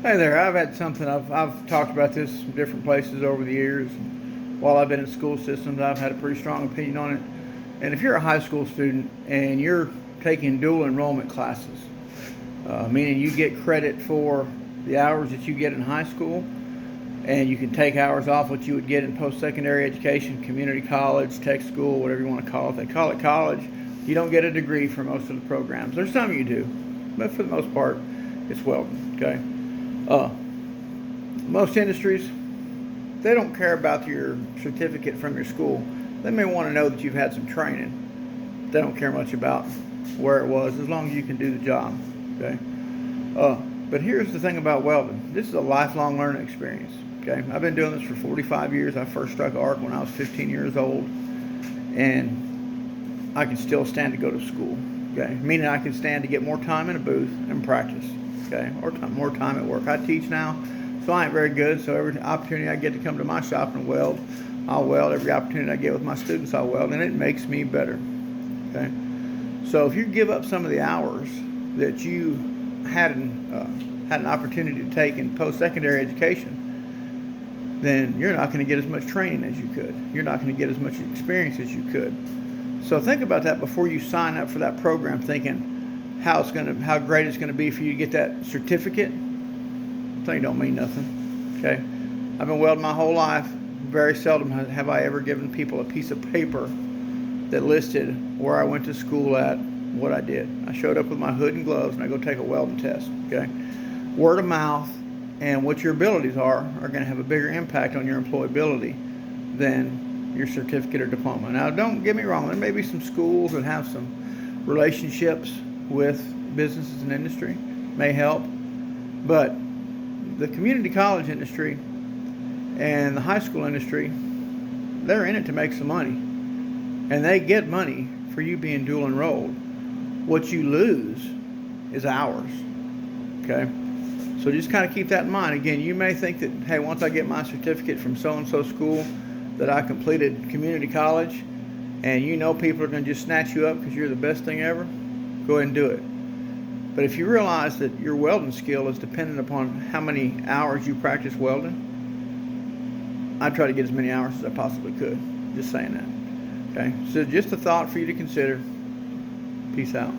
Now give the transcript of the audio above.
Hey there, I've had something, I've talked about this in different places over the years. While I've been in school systems, I've had a pretty strong opinion on it. And if you're a high school student and you're taking dual enrollment classes, meaning you get credit for the hours that you get in high school, and you can take hours off what you would get in post-secondary education, community college, tech school, whatever you want to call it. They call it college. You don't get a degree for most of the programs. There's some you do, but for the most part, it's welding, okay? Uh, Most industries, they don't care about your certificate from your school. They may want to know that you've had some training. They don't care much about where it was, as long as you can do the job. Okay. But here's the thing about welding. This is a lifelong learning experience. Okay. I've been doing this for 45 years. I first struck arc when I was 15 years old, and I can still stand to go to school. Okay. Meaning I can stand to get more time in a booth and practice. Okay. Or more time at work. I teach now. So I ain't very good, so every opportunity I get to come to my shop and weld, I'll weld. Every opportunity I get with my students, I'll weld, and it makes me better. Okay, so if you give up some of the hours that you had an opportunity to take in post-secondary education, then you're not going to get as much training as you could. You're not going to get as much experience as you could. So think about that before you sign up for that program, thinking how great it's going to be for you to get that certificate. Thing don't mean nothing. Okay, I've been welding my whole life. Very seldom have I ever given people a piece of paper that listed where I went to school at, what I did. I showed up with my hood and gloves and I go take a welding test. Okay, word of mouth and what your abilities are going to have a bigger impact on your employability than your certificate or diploma. Now, don't get me wrong. There may be some schools that have some relationships with businesses and industry, may help, but the community college industry and the high school industry, they're in it to make some money. And they get money for you being dual enrolled. What you lose is hours. Okay? So just kind of keep that in mind. Again, you may think that, hey, once I get my certificate from so-and-so school that I completed community college, and you know people are going to just snatch you up because you're the best thing ever, go ahead and do it. But if you realize that your welding skill is dependent upon how many hours you practice welding, I try to get as many hours as I possibly could. Just saying that. Okay? So just a thought for you to consider. Peace out.